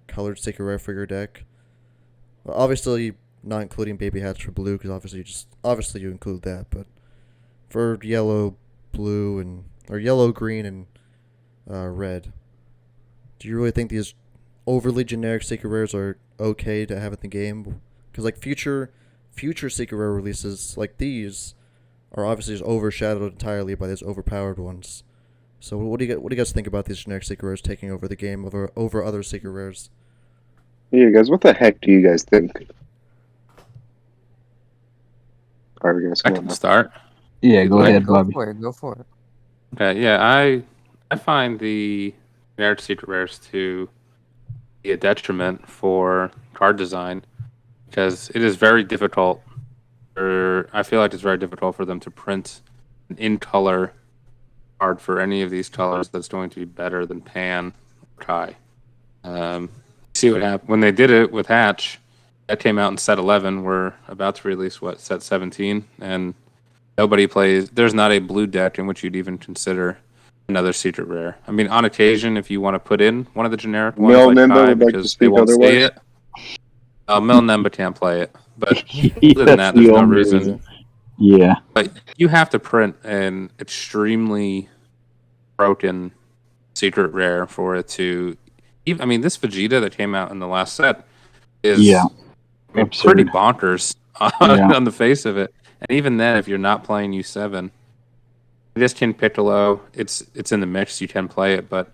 colored secret rare for your deck? Well, obviously, not including baby hats for blue, because obviously you include that. But for yellow, blue, or yellow, green, and red, do you really think these overly generic secret rares are okay to have in the game? Because like future secret rare releases like these are obviously just overshadowed entirely by these overpowered ones. So what do you guys think about these generic secret rares taking over the game over other secret rares? Yeah, guys, what the heck do you guys think? All right, guys, I come can on. start. Yeah, go ahead, Go Bobby. for it. Go for it. Okay, yeah, I find the generic secret rares to be a detriment for card design because it is very difficult. I feel like it's very difficult for them to print an in-color card for any of these colors that's going to be better than Pan or Kai. See what happened when they did it with Hatch. That came out in set 11. We're about to release set 17, and nobody plays. There's not a blue deck in which you'd even consider another secret rare. I mean, on occasion, if you want to put in one of the generic ones Mel like Nimba Kai would like to because speak they won't otherwise. say it. Mel Nemba can't play it, but other than that, That's there's the no only reason. Yeah. But you have to print an extremely broken secret rare for it to. I mean, this Vegeta that came out in the last set is Yeah. I mean, Absurd. pretty bonkers Yeah. on the face of it. And even then, if you're not playing U7, this King Piccolo, it's in the mix. You can play it, but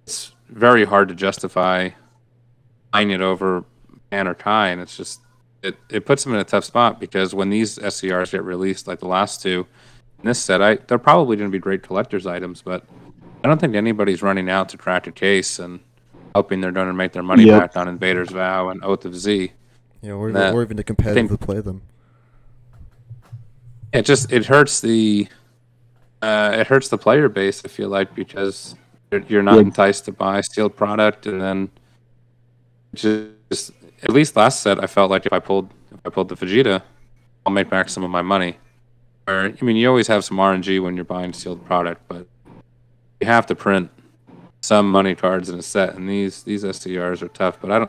it's very hard to justify buying it over Pan or Kai, and it's just it puts them in a tough spot because when these SCRs get released, like the last two in this set, they're probably going to be great collector's items, but I don't think anybody's running out to crack a case and hoping they're going to make their money Yep. back on Invader's Vow and Oath of Z. Yeah, or even to competitively play them. It hurts the player base. I feel like because you're not enticed to buy sealed product, and then just at least last set I felt like if I pulled the Vegeta, I'll make back some of my money. Or I mean, you always have some RNG when you're buying sealed product, but you have to print some money cards in a set, and these SCRs are tough. But I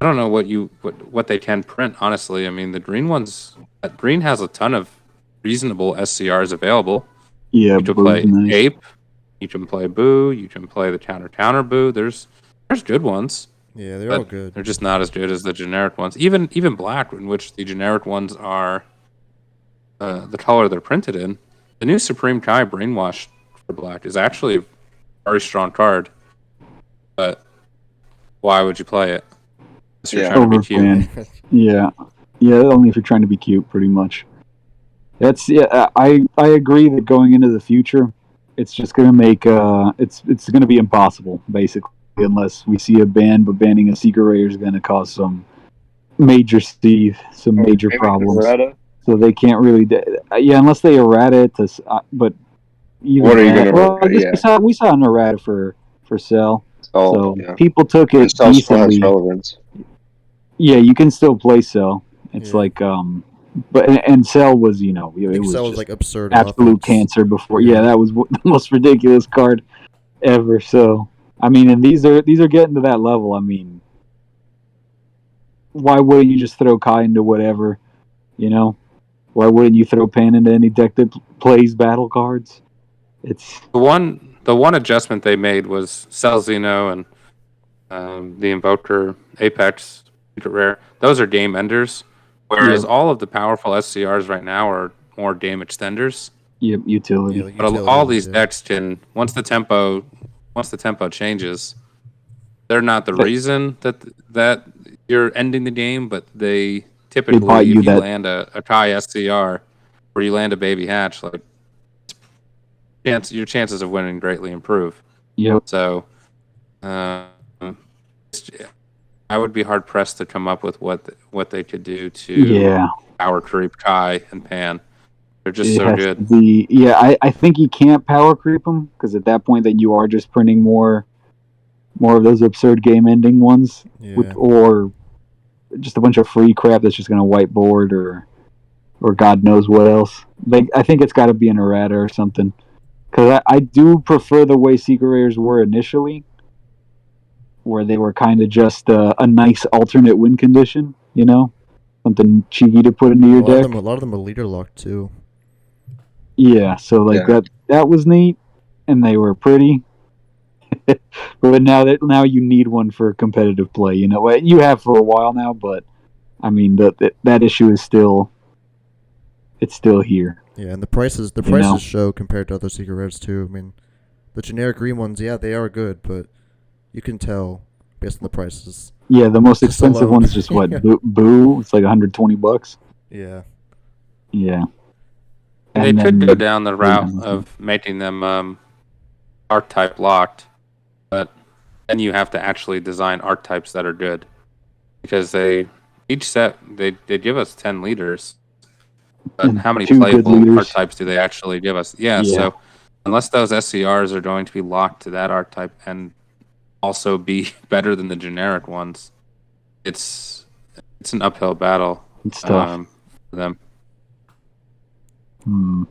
don't know what they can print. Honestly, I mean the green ones. Green has a ton of reasonable SCRs available. Yeah, You can play nice. Ape, you can play Boo, you can play the counter Boo. There's good ones. Yeah, they're all good. They're just not as good as the generic ones. Even Black, in which the generic ones are the color they're printed in. The new Supreme Kai Brainwash for Black is actually a very strong card. But why would you play it? Unless you're trying to be cute. Overpan. Yeah, only if you're trying to be cute, pretty much. I agree that going into the future, it's just going to make it's going to be impossible basically unless we see a ban. But banning a secret rare is going to cause some major Maybe problems. errata? So they can't really, unless they errata it to. But even What are you that, gonna? well, I guess Yeah. we saw an errata for Cell, Oh, so yeah. people took And it still has decently. relevance. Yeah, you can still play Cell. It's Yeah. like but and Cell was it was Excel just was like absurd absolute offense. cancer before. Yeah. Yeah, that was the most ridiculous card ever. So I mean, and these are getting to that level. I mean, why wouldn't you just throw Kai into whatever? You know, why wouldn't you throw Pan into any deck that plays battle cards? It's The one adjustment they made was Cell Xeno and the Invoker Apex Secret Rare. Those are game enders, whereas all of the powerful SCRs right now are more game extenders. utility. Yeah, like But all utilities, these yeah. decks can once the tempo changes, they're not the reason that you're ending the game, but they bought typically, you if you that. land a Kai SCR or you land a Baby Hatch, like your chances of winning greatly improve. Yep. So, I would be hard pressed to come up with what they could do to power creep Kai and Pan. They're just so good. To be, I think you can't power creep them because at that point, then you are just printing more of those absurd game ending ones, or just a bunch of free crap that's just going to whiteboard or God knows what else. I think it's got to be an errata or something. Because I do prefer the way Secret Rares were initially, where they were kind of just a nice alternate win condition, something cheeky to put into your deck. A lot of them are leader locked too. Yeah, so that was neat, and they were pretty. But now you need one for competitive play. You have for a while now, but I mean that issue is still here. Yeah, and the prices show compared to other secret rares too. I mean, the generic green ones, yeah, they are good, but you can tell based on the prices. Yeah, the most expensive one's just what Boo. It's like $120. Yeah. Yeah. They could go down the route of making them archetype locked, but then you have to actually design archetypes that are good, because each set they give us 10 leaders, but how many playable archetypes do they actually give us? Yeah, so unless those SCRs are going to be locked to that archetype and also be better than the generic ones, it's an uphill battle. It's tough for them.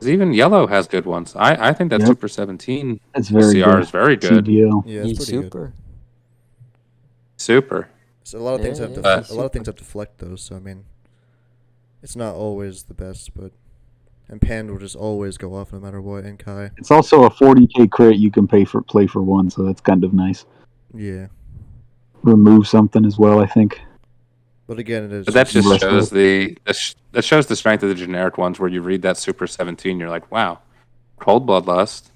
Even Yellow has good ones. I think that Super 17 SCR is very good. CDO. Yeah, it's pretty super. good. Super. So a lot of things have to deflect those. So I mean, it's not always the best, but and Pan will just always go off no matter what. And Kai. It's also a 40k crit you can play for one, so that's kind of nice. Yeah. Remove something as well, I think. But again, it is. But that just shows that shows the strength of the generic ones, where you read that Super 17, you're like, wow, Cold Bloodlust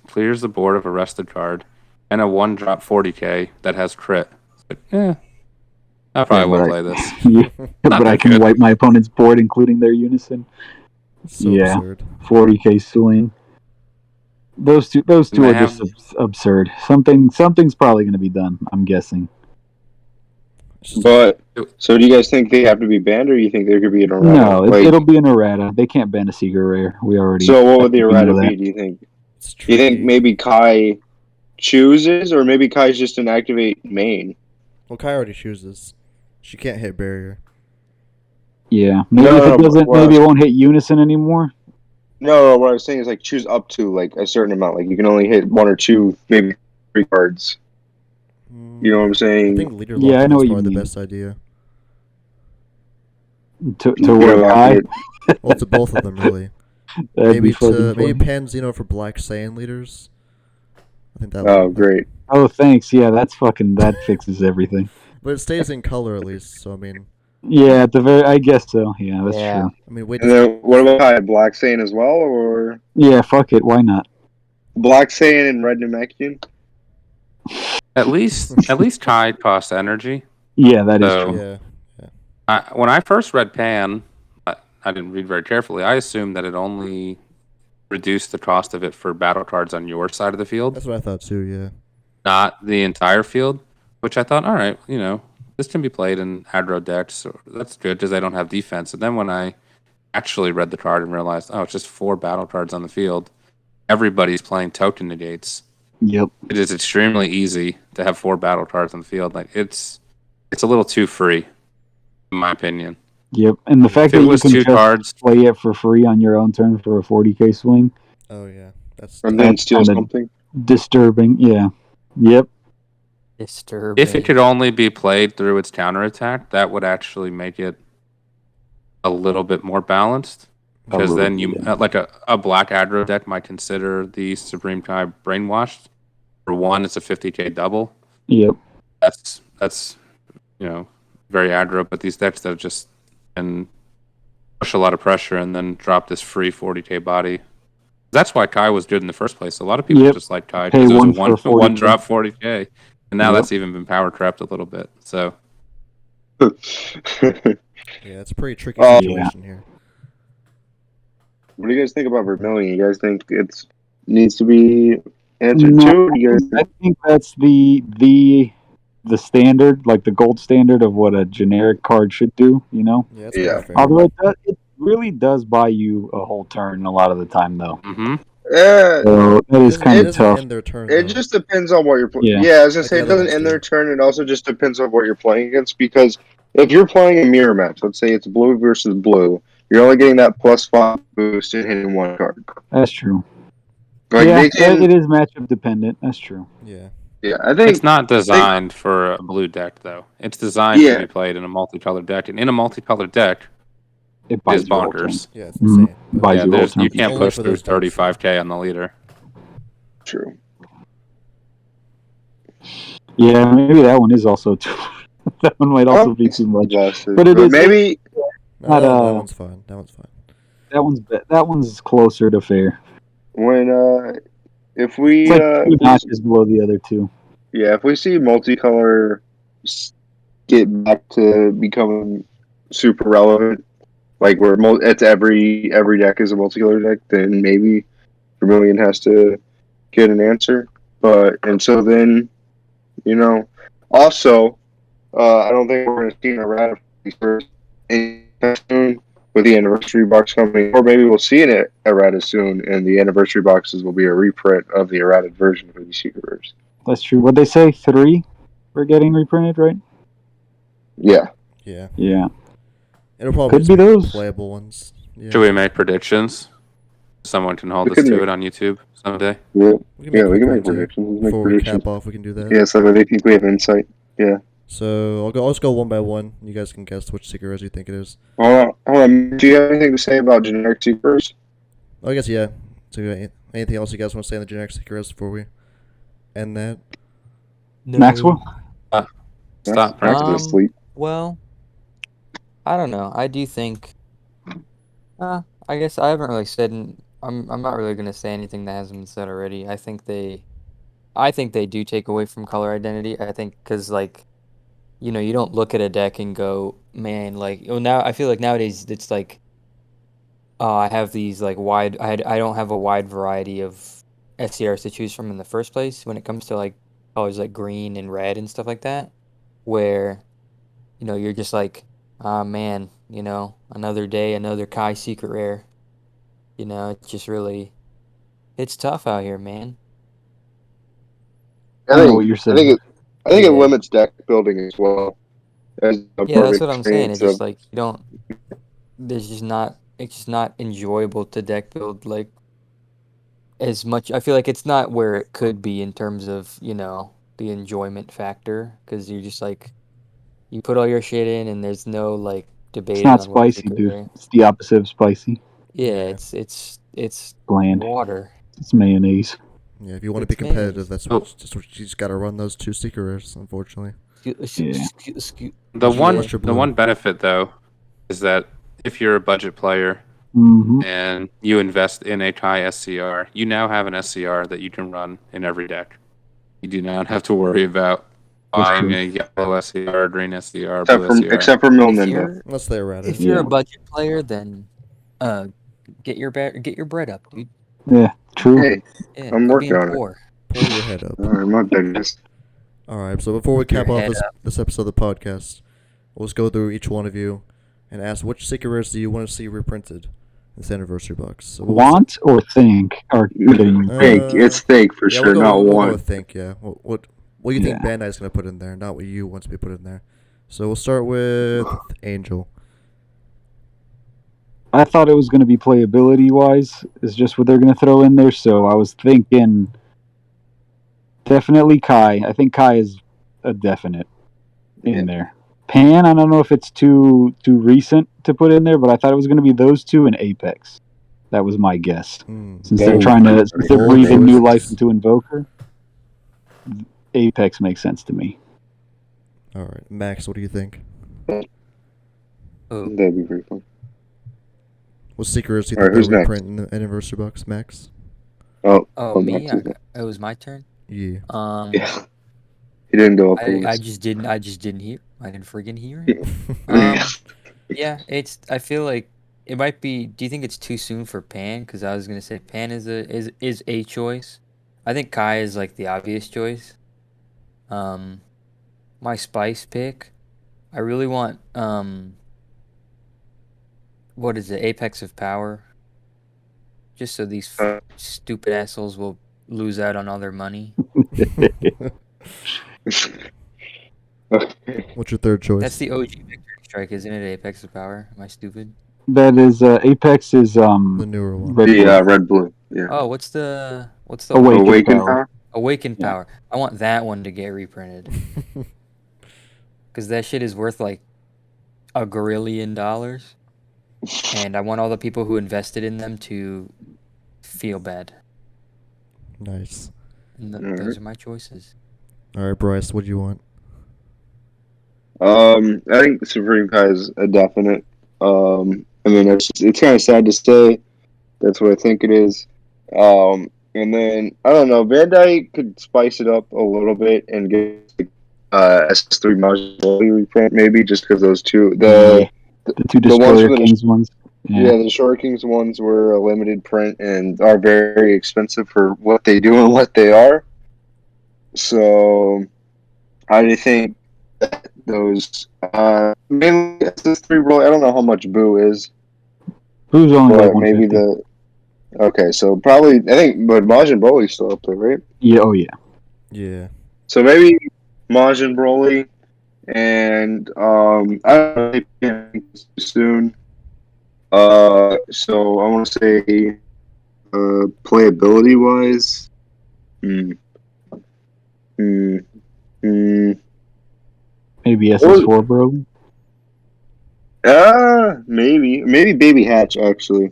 clears the board of a rested card, and a 1-drop 40k that has crit. It's like, I probably won't play this. But I can wipe my opponent's board, including their unison. So absurd. 40k swing. Those two are just absurd. Something's probably going to be done, I'm guessing. But so, do you guys think they have to be banned, or do you think there could be an errata? No, it'll be an errata. They can't ban a secret rare. We already. So, what would the errata be? Do you think? Do you think maybe Kai chooses, or maybe Kai's just an activate main? Well, Kai already chooses. She can't hit barrier. Yeah, maybe if it doesn't, maybe it won't hit unison anymore. No, what I was saying is choose up to a certain amount. You can only hit 1 or 2, maybe 3 cards. You know what I'm saying? I think leader lock is probably the best idea. To what Kai? Well, to both of them really. Maybe Pan Xeno for Black Saiyan leaders. I think that. Oh, great! Oh, thanks. Yeah, that fixes everything. But it stays in color at least, so I mean. Yeah, at the I guess so. Yeah, that's true. I mean, wait. And then what about Kai? Black Saiyan as well, or? Yeah, fuck it. Why not? Black Saiyan and Red Namekian? At least Kai costs energy. Yeah, that is true. Yeah. When I first read Pan, I didn't read very carefully. I assumed that it only reduce the cost of it for battle cards on your side of the field, That's what I thought too. Yeah. not the entire field. Which I thought, all right, this can be played in aggro decks. So that's good because I don't have defense. And then when I actually read the card and realized, oh, it's just 4 battle cards on the field. Everybody's playing token negates. Yep. It is extremely easy to have 4 battle cards on the field. Like it's a little too free, in my opinion. Yep. And the fact If it that you was can 2 just cards, play it for free on your own turn for a 40k swing, Oh yeah. That's And then That's steal kinda- something. disturbing. Yeah. Yep. Disturbing. if it could only be played through its counterattack, that would actually make it a little bit more balanced. Because little then bit, you like a black aggro deck might consider the Supreme Kai Brainwashed. For one, it's a 50k double. Yep. That's very aggro. But these decks that just can push a lot of pressure and then drop this free 40k body. That's why Kai was good in the first place. A lot of people Yep. just like Kai Pay because it was a one for one 40K. drop 40k, and now Yep. that's even been power trapped a little bit. So yeah. It's a pretty tricky Yeah. situation here. What do you guys think about Vermilion? You guys think it needs to be answered No, too? Or do you guys I think, think that's the standard, like the gold standard of what a generic card should do. Yeah. That's Yeah. pretty fair. Although it really does buy you a whole turn a lot of the time, though. So that is It kind of doesn't tough. end their turn. it though. just depends on what you're playing. Yeah. Yeah, I was gonna Like say the it other doesn't ones end do. their turn. It also just depends on what you're playing against. Because if you're playing a mirror match, let's say it's blue versus blue, you're only getting that +5 boost and hitting one card. That's true. Like yeah, they can, it is matchup dependent. That's true. Yeah. yeah. I think it's not designed for a blue deck, though. It's designed Yeah. to be played in a multicolored deck, and in a multicolored deck, It it buys is you a whole turn. bonkers. Yeah. It's Mhm. insane. Buys Yeah, you a whole turn. you can't Only push for through those decks. 35k on the leader. true. Yeah, maybe that one is also too. That one might also be too much. Glasses. But it is- maybe No, Not, that one's fine. That one's fine. That one's closer to fair. when if we It's like if two we notches below the other two. yeah, if we see multicolor get back to becoming super relevant, like where it's every deck is a multicolor deck, then maybe Vermilion has to get an answer. But and so then, also, I don't think we're going to see an errata first anytime soon with the anniversary box coming, or maybe we'll see an errata soon, and the anniversary boxes will be a reprint of the errata version of the Seekers. That's true. What'd they say? 3 we're getting reprinted, right? Yeah. Yeah. Yeah. It'll probably Could just be those. playable ones. Yeah. Should we make predictions? Someone can hold We us could to make- it on YouTube someday. Yeah, We can yeah, make we quick can make ones, yeah. predictions. Make Before we predictions. cap off, we can do that. Yeah, so they think we have insight. So I'll just go one by one. You guys can guess which Seeker you think it is. Hold on. Do you have anything to say about generic Seekers? Oh, I guess yeah. So anything else you guys want to say on the generic Seeker before we end that? No. Maxwell? Stop practicing. Um, asleep. Well, I don't know. I do think. I guess I haven't really said. I'm not really gonna say anything that hasn't been said already. I think they do take away from color identity. I think because you don't look at a deck and go, man, now I feel like nowadays it's like, I have these wide. I don't have a wide variety of SCRs to choose from in the first place when it comes to colors like green and red and stuff like that, where you're just like, ah, man, another day, another Kai secret rare. It's just really, it's tough out here, man. I know what you're saying. I think it Yeah. limits deck building as well. As a Yeah, that's perfect what I'm saying. It's just chance you don't. There's just not. It's just not enjoyable to deck build as much. I feel like it's not where it could be in terms of the enjoyment factor, because you're just you put all your shit in and there's no debate. It's not spicy, dude. It's the opposite of spicy. Yeah, Yeah. it's Bland. water. It's mayonnaise. Yeah, if you want to be It's competitive, mayonnaise. that's what you just got to run those two Seekers, unfortunately. The Yeah. one benefit though is that if you're a budget player Mm-hmm. and you invest in a Kai SCR, you now have an SCR that you can run in every deck. You do not have to worry about That's buying true. a yellow SCR, green SCR, blue SCR. except for If Milnen. you're Unless they're errata. if you're Yeah. a budget player, then get your bread up, dude. Yeah, true. Hey, Yeah, I'm quit working being on it. poor. Pull your head up. Alright, my bad, guys. All right. So before we Keep your cap off head this episode of the podcast, we'll just go through each one of you and ask which secret rares do you want to see reprinted in this anniversary box. So we'll Want or think are getting Think. It's think for yeah, sure, not we'll go one. with think. Yeah. What do you think Yeah. Bandai's gonna put in there, not what you want to be put in there. So we'll start with Angel. I thought it was going to be playability wise, is just what they're going to throw in there. So I was thinking definitely Kai. I think Kai is a definite in there. Pan, I don't know if it's too recent to put in there, but I thought it was going to be those two and Apex. That was my guess. Since they're Bold. since they're Bold breathing new choices. life into Invoker, Apex makes sense to me. All right, Max. What do you think? Oh, That'd be pretty fun. What secret rares do you All right, think they'll who's next? reprint in the anniversary box, Max? Oh, me? Max is next. It was my turn. Yeah. Yeah. He didn't go up the I list. just didn't hear. I didn't friggin' hear it. Yeah, I feel like it might be. Do you think it's too soon for Pan? Because I was gonna say Pan is a choice. I think Kai is like the obvious choice. My spice pick. I really want what is it? Apex of Power. Just so these stupid assholes will lose out on all their money. What's your third choice? That's the OG Victory Strike, isn't it? Apex of Power. Am I stupid? That is Apex is the newer one. Red The Blue. red blue. Yeah. Oh, what's the Awaken Awaken Power. power. Awaken Yeah. Power? I want that one to get reprinted because that shit is worth like $1 grillion, and I want all the people who invested in them to feel bad. Nice. And Alright. those are my choices. All right, Bryce. What do you want? I think Supreme Kai is a definite. I mean, it's kind of sad to say. That's what I think it is. And then I don't know. Bandai could spice it up a little bit and get S3 Majority reprint maybe, just because those two The two the ones Destroyer from the Kings ones. yeah, the Short Kings ones were a limited print and are very expensive for what they do and what they are. So I think that those mainly SS3 roll. I don't know how much Boo is, Who's only like but maybe 150. okay. So probably I think, but Majin Broly's still up there, right? Yeah, oh yeah. Yeah. So maybe Majin Broly and I don't know if they can too soon. So I want to say playability wise. Maybe SS4 bro. Maybe Baby Hatch actually,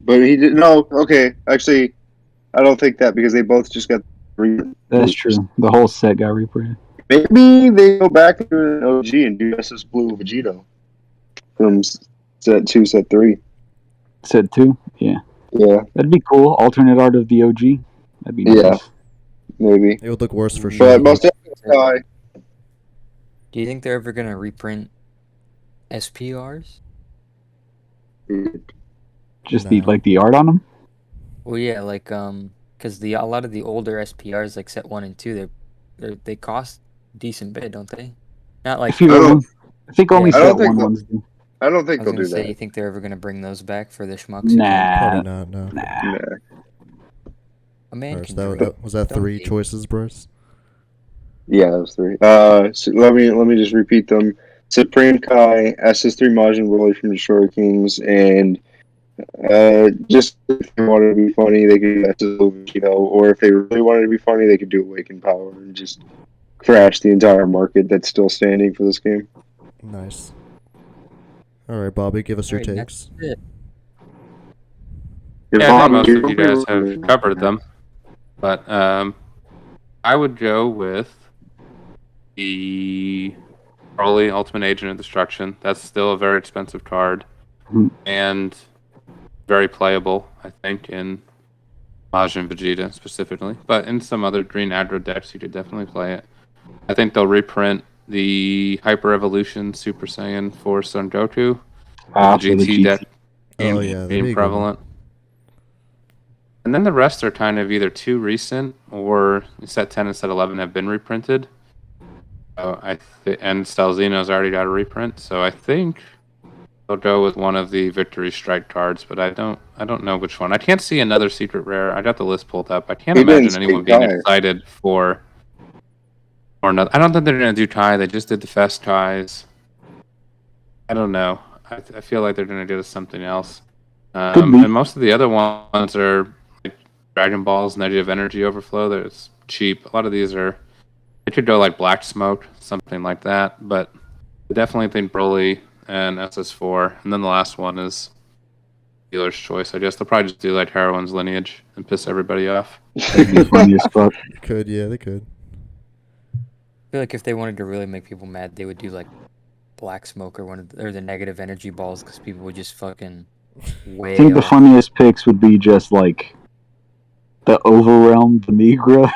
but he did no. Okay, actually, I don't think that because they both just got. That's true. The whole set got reprinted. Maybe they go back to an OG and do SS Blue Vegito from set 2, set 3. Set 2? Yeah. Yeah, That'd be cool. Alternate art of the OG. That'd be Yeah. nice. maybe. It would look worse for But sure. But most definitely, Do you think they're ever gonna reprint SPRs? Just Nah. the art on them? Well, yeah, like because a lot of the older SPRs, like set 1 and 2, they cost decent bit, don't they? Not A like few I of don't- them. I think only Yeah. I set don't think 1 they'll- ones do. I don't I think was they'll gonna do say, that. you think they're ever gonna bring those back for the schmucks? again? Probably Nah. not. No. Nah. Nah. A man All right, can so dream. was that Don't 3 hate. choices, Bryce? Yeah, that was 3. So let me just repeat them: Supreme Kai, SS3 Majin Broly from the Short Kings, and just if they wanted to be funny, they could do SS Blue Vegito, or if they really wanted to be funny, they could do Awaken Power and just crash the entire market that's still standing for this game. Nice. All right, Bobby, give us your Alright, takes. that's it. Yeah, I think most of you guys have covered them, but I would go with the Broly Ultimate Agent of Destruction. That's still a very expensive card and very playable, I think, in Majin Vegeta specifically. But in some other green aggro decks, you could definitely play it. I think they'll reprint the Hyper Evolution Super Saiyan 4 Son Goku. Ah, The for the GT GT. deck Oh, yeah, that'd be a being good prevalent. And And then the rest are kind of either too recent or set 10 and set 11 have been reprinted. And Stelzino's already got a reprint, so I think they'll go with one of the Victory Strike cards, but I don't know which one. I can't see another secret rare. I got the list pulled up. I can't He didn't imagine say anyone being Kai. excited for or another. I don't think they're gonna do Kai. They just did the Fest Kais. I don't know. I feel like they're gonna do something else. Could be. And most of the other ones are like Dragon Ball's Negative Energy Overflow. That's cheap. A lot of these are. It could go like Black Smoke, something like that. But I definitely think Broly and SS4, and then the last one is dealer's choice. I guess they'll probably just do like Heroine's Lineage and piss everybody off. That'd be funny as fuck. They could, yeah, they could. I feel like if they wanted to really make people mad, they would do like Black Smoke or the Negative Energy Balls, because people would just fucking wail. I think the funniest picks would be just like the Overrealm, the Migra,